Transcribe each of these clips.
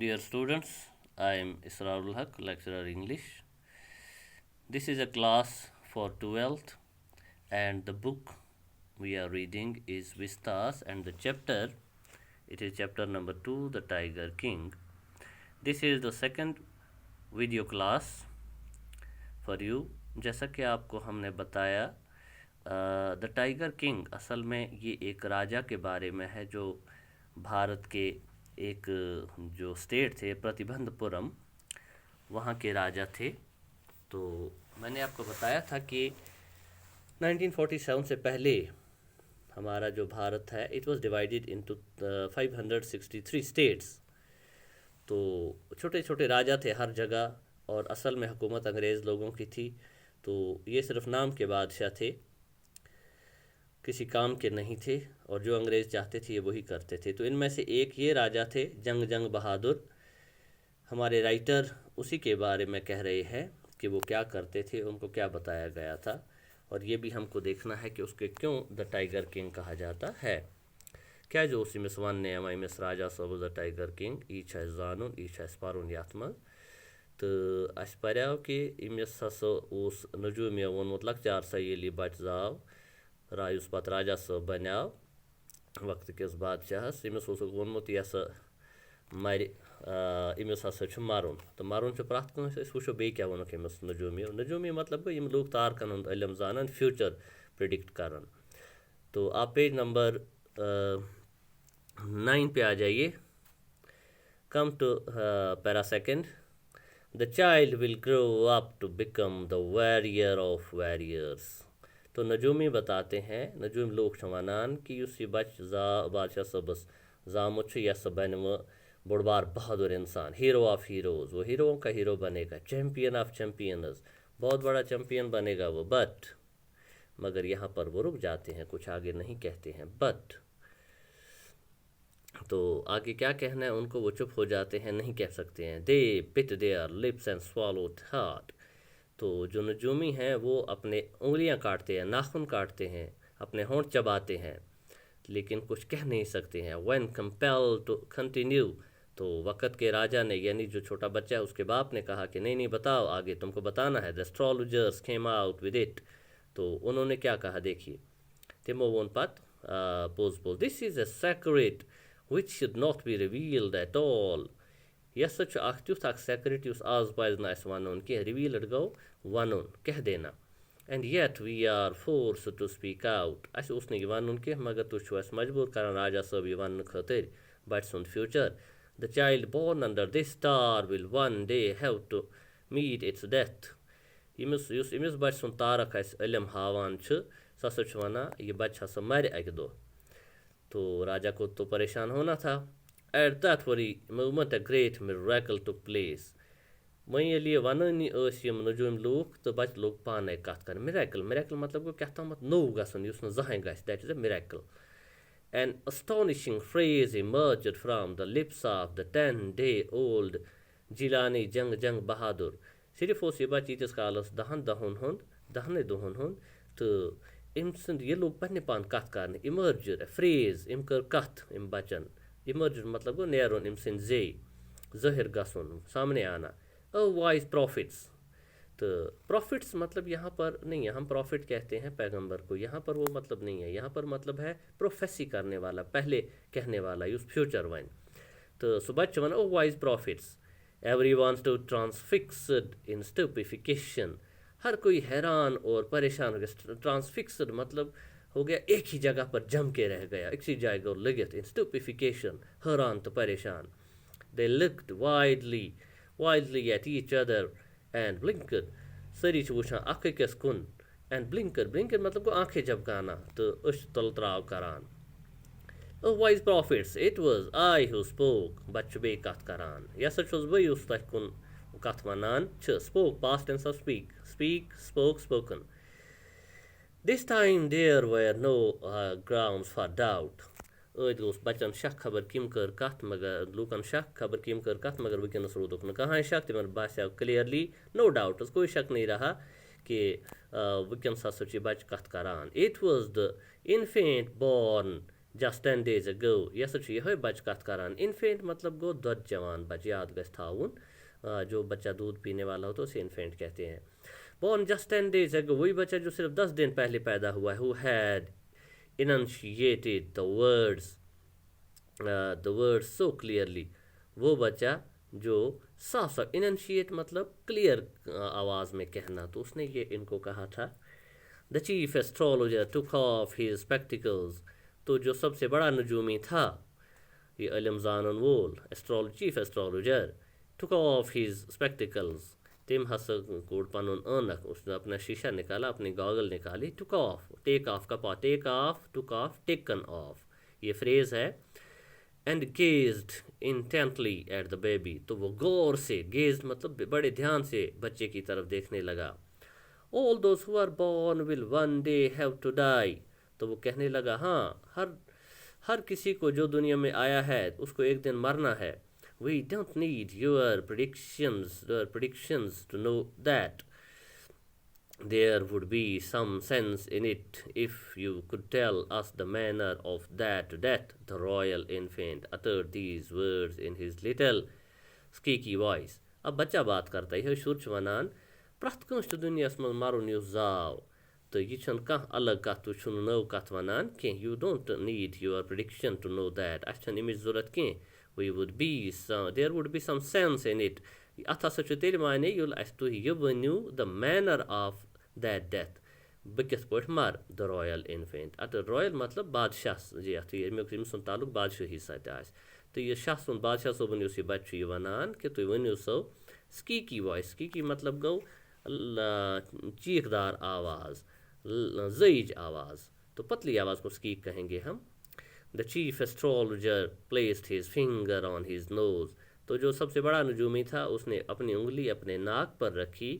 Dear students, I am Israrul Haq, lecturer English. This is a class for 12th and the book we are reading is Vistas and the chapter, it is chapter number 2, The Tiger King. This is the second video class for you. जैसा कि आपको हमने बताया the tiger king असल में ये एक राजा के बारे में है जो भारत के एक जो स्टेट थे प्रतिबंधपुरम वहाँ के राजा थे। तो मैंने आपको बताया था कि 1947 से पहले हमारा जो भारत है it was divided into 563 states. तो छोटे छोटे राजा थे हर जगह और असल में हुकूमत अंग्रेज़ लोगों की थी। तो ये सिर्फ नाम के बादशाह थे, किसी काम के नहीं थे और जो अंग्रेज़ चाहते थे ये वही करते थे। तो इनमें से एक ये राजा थे जंग बहादुर। हमारे राइटर उसी के बारे में कह रहे हैं कि वो क्या करते थे, उनको क्या बताया गया था और ये भी हमको देखना है कि उसके क्यों द टाइगर किंग कहा जाता है। क्या जो उसी में सवान इमिस राजा सब द टाइगर किंग यी जानून यी पारुन यथ मज। तो अस पर्याव कि इमिस हसा उस नजूम वोनमुत लकचार सा ये बच जाव रायुस पत राजा सब बन्याव वक्त किस बादशाहस इमिस वोनमुत यह मर इमिस हसा मरुन। तो मरुन प्रथ कस वो बे क्या वोनक इमिस नजूमी मतलब गो यम लोग तारकन हुंद इलम जानन फ्यूचर प्रिडिक्ट करन। तो आप पेज नंबर 9 पे आ जाइए। Come to para second. The child will grow up to become the warrior of warriors. तो नजूमी बताते हैं नजूम लोग वनान कि उस बच बादशाह सबस जामुत यह बन बुढ़बार बहादुर इंसान, हीरो ऑफ हीरोज़, वो हीरो का हीरो बनेगा, चैम्पियन ऑफ चैम्पियंस, बहुत बड़ा चैम्पियन बनेगा वो। बट मगर यहाँ पर वो रुक जाते हैं, कुछ आगे नहीं कहते हैं। बट तो आगे क्या कहना है उनको, वो चुप हो जाते हैं, नहीं कह सकते हैं। They bit their lips and swallowed hard. तो जो नजूमी हैं वो अपने उंगलियां काटते हैं, नाखून काटते हैं, अपने होंठ चबाते हैं, लेकिन कुछ कह नहीं सकते हैं। व्हेन कंपेल्ड टू कंटिन्यू, तो वक़्त के राजा ने यानी जो छोटा बच्चा है उसके बाप ने कहा कि नहीं बताओ आगे तुमको बताना है। The astrologers came out with it. तो उन्होंने क्या कहा देखिए। तिमो वोन पत पोज this is a secret which should not be revealed at all. यह सच तुथ सेक्रेट उस आज पज ना वन कह रिवील्ड गो वन कह देना। And yet we are force to speak out. अस वन कह मगर तुम मजबूर कर राजा सब यह वन खतर बट सुंद future. The child born under this star will one day have to meet its death. इमिस बच सुंद तारक इलम हावान सह वन यह बच हसा मर अक दो। तो राजा को तो परेशान होना था। At that worry moment a great miracle took place. वहीं ये वनानी नजूम लोग तो बच लोग पाने कत कर मिरेकल मतलब गो क्या तम नो गसन जहें गस that is a miracle. An astonishing phrase emerged from the lips of the 10-day-old Jilani Jang Bahadur. सिर्फ उस बच यीतिस कालस 10 दोहन हुंद तो इम सद ये लोग पन्ने पान कत कर इमर्ज फ्रेज इम कर कत इम बचन। इमर्ज मतलब गो नेरुन इम सद जे ज़ाहिर गसन सामने आना। A wise profits. तो प्रॉफिट्स मतलब यहाँ पर नहीं है, हम प्रॉफिट कहते हैं पैगंबर को, यहाँ पर वो मतलब नहीं है। यहाँ पर मतलब है प्रोफेसी करने वाला, पहले कहने वाला यूस फ्यूचर वन। तो सो बच वन O wise prophets. Every one too transfixed in stupefaction. हर कोई हैरान और परेशान हो गया। ट्रांसफिक्सड मतलब हो गया एक ही जगह पर जम के रह गया, एक सी जगह लगित। इन स्टूपिफिकेशन हैरान तो परेशान। They looked wildly at each other and blinked. सारी वुचान अख अकस कुन एंड ब्लिंकड मतलब को आंखें झपकाना तो उस तल त्राव करान। O wise prophets it was I who spoke. बच बे कत करान यह सच बे उस तक कुन कत वनान spoke past tense of speak spoke spoken. This time there were no grounds for doubt. अद गोस बचन शक खबर किम कर कत मगर लूकन शक खबर किम कर कत मगर वनस रूदुक न कहाँ शक तिमन बास्याव क्लियरली नो डाउट कोई शक नहीं रहा कि वनस हसा बच कत करान। It was the infant born just 10 days ago यह सच यह बच कत करान इन्फेंट मतलब गो दद जवान बच याद गस थाउन जो बच्चा दूध पीने वाला हो तो उसे इन्फेंट कहते हैं born just 10 days ago वही बच्चा जो सिर्फ 10 दिन पहले पैदा हुआ है who had enunciated the words so clearly वो बच्चा जो साफ साफ इनशिएट मतलब क्लियर आवाज़ में कहना तो उसने ये इनको कहा था the chief astrologer took off his spectacles तो जो सबसे बड़ा नजूमी था ये इल्म जानन वोल chief astrologer took off his spectacles तिम हस कोड पनुन अनक उसने अपना शीशा निकाला अपनी गॉगल निकाली टुक ऑफ टेक ऑफ का पा take off took off taken off ये फ्रेज है and gazed intently at the baby तो वो गौर से गेज्ड मतलब बड़े ध्यान से बच्चे की तरफ देखने लगा all those who are born will one day have to die तो वो कहने लगा हाँ हर किसी को जो दुनिया में आया है उसको एक दिन मरना है we don't need your predictions to know that there would be some sense in it if you could tell us the manner of that death. The royal infant uttered these words in his little squeaky voice. अब बच्चा बात करता है शुर्च वनान प्रथ कंस दुनिया मज maroon यु जाव तो ये छन कह अलग कथ तु छुन नव कथ वनान के you don't need your prediction to know that अछन इमिज जरूरत के there would be some sense in it अथ हसा छु तेल माने युल अस तु ये वनु the manner of that death बह किथ पठ मर द रॉयल इन्फेंट अत रॉयल मतलब बादशाह जी अत अमुक सुन ताल्लुक बादशाही सत आस तो ये शाह सुन बादशाह सोबन ये बच्चे वनान कि तुम वनु सो स्कीकी वॉइस स्कीकी मतलब गो चीखदार आवाज़ ज़ईज आवाज़ तो पतली आवाज़ को स्कीक कहेंगे हम the chief astrologer placed his finger on his nose तो जो सबसे बड़ा नजूमी था उसने अपनी उंगली अपने नाक पर रखी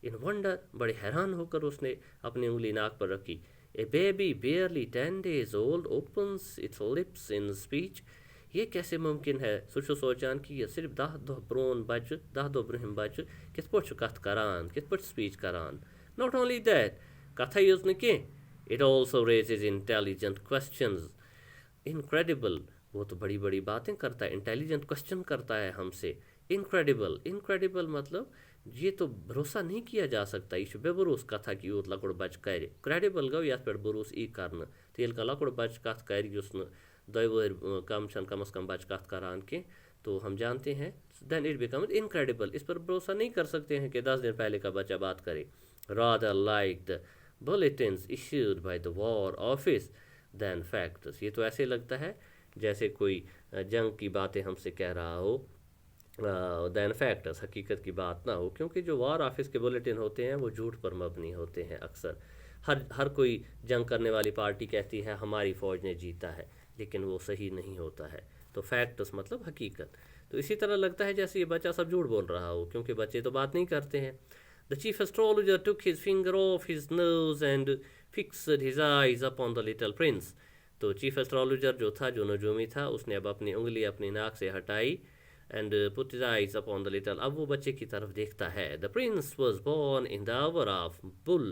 इन वंडर बड़े हैरान होकर उसने अपनी उंगली नाक पर रखी ए baby बेयरली 10 days old opens its lips in speech ये कैसे मुमकिन है सुचो सोचान कि ये सिर्फ 10 दो ब्रोन बच 10 दो ब्रहिम बच कित पछ कथ करान कित पछ स्पीच करान नॉट ओनली दैट कथा यूज के it also raises intelligent questions incredible वो तो बड़ी बड़ी बातें करता है इंटेलिजेंट क्वेश्चन करता है हमसे इनक्रेडिबल मतलब ये तो भरोसा नहीं किया जा सकता यह बेभरोस कथा कि यूत लकुड़ बच कर क्रेडिबल गो ये पे भरोस ई कर तेल का लकुड़ बच कथ कर दर कम अज कम बच कथ करान के तो हम जानते हैं देन इट बिकम्स इनक्रेडिबल इस पर भरोसा नहीं कर सकते हैं कि 10 दिन पहले का बच्चा बात करे rather like the bulletins issued by the war office than facts ये तो ऐसे लगता है जैसे कोई जंग की बातें हमसे कह रहा हो दैन फैक्टर्स हकीकत की बात ना हो क्योंकि जो वार ऑफिस के बुलेटिन होते हैं वो झूठ पर मबनी होते हैं अक्सर हर कोई जंग करने वाली पार्टी कहती है हमारी फ़ौज ने जीता है लेकिन वो सही नहीं होता है तो फैक्ट्स मतलब हकीकत तो इसी तरह लगता है जैसे ये बच्चा सब झूठ बोल रहा हो क्योंकि बच्चे तो बात नहीं करते हैं the chief astrologer took his finger of his nose and fixed his eyes upon the little Prince तो चीफ एस्ट्रोलॉजर जो था जो नजूमी था उसने अब अपनी उंगली अपनी नाक से हटाई and put his eyes upon the little अब वो बच्चे की तरफ देखता है the prince was born in the hour of bull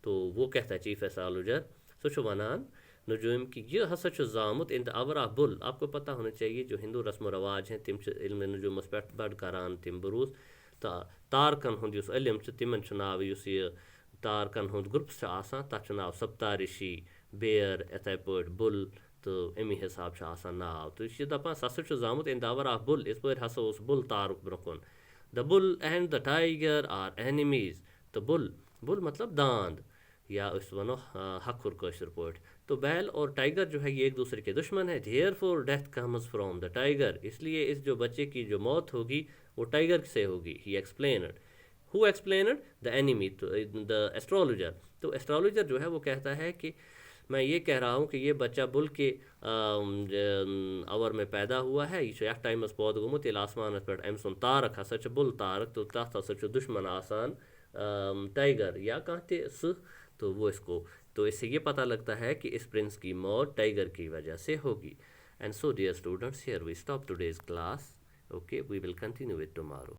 तो वो कहता है चीफ एस्ट्रोलॉजर सुचो वनान नजूम की ये हसा जामुत in the hour of bull आपको पता होना चाहिए जो हिंदू रस्म व रवाज हैं तिम इल्म नजूमस पे बड़ करान तिम बरूस तारकन हुंद युस इल्म तिमन नाव युस ये तारकन हुंद ग्रुप्स तथ नाव सप्तारिशी बेयर इथे पे बुल तो अमी हिसाब नाव तो यह दपान ससा जामुत in the hour of bull इस पे हसा बुल तारुक ब्रोकुन the bull and the tiger are enemies तो बुल मतलब दांद या वनो हकुर कशर पोट तो बैल और टाइगर जो है ये एक दूसरे के दुश्मन है therefore death comes from the tiger इसलिए इस जो बच्चे की जो मौत होगी वो टाइगर से होगी he explained who explained the enemy the astrologer तो एस्ट्रोलॉजर जो है वो कहता है कि मैं ये कह रहा हूँ कि ये बच्चा बुल के आवर में पैदा हुआ है यह टाइम पौध गुमुत ये आसमान पे अम सुन तारक हसा बुल तारक तो तथ हसा दुश्मन आसान टाइगर या कह तो वो इसको तो इससे ये पता लगता है कि इस प्रिंस की मौत टाइगर की वजह से होगी and so dear students here we stop today's class okay we will continue with tomorrow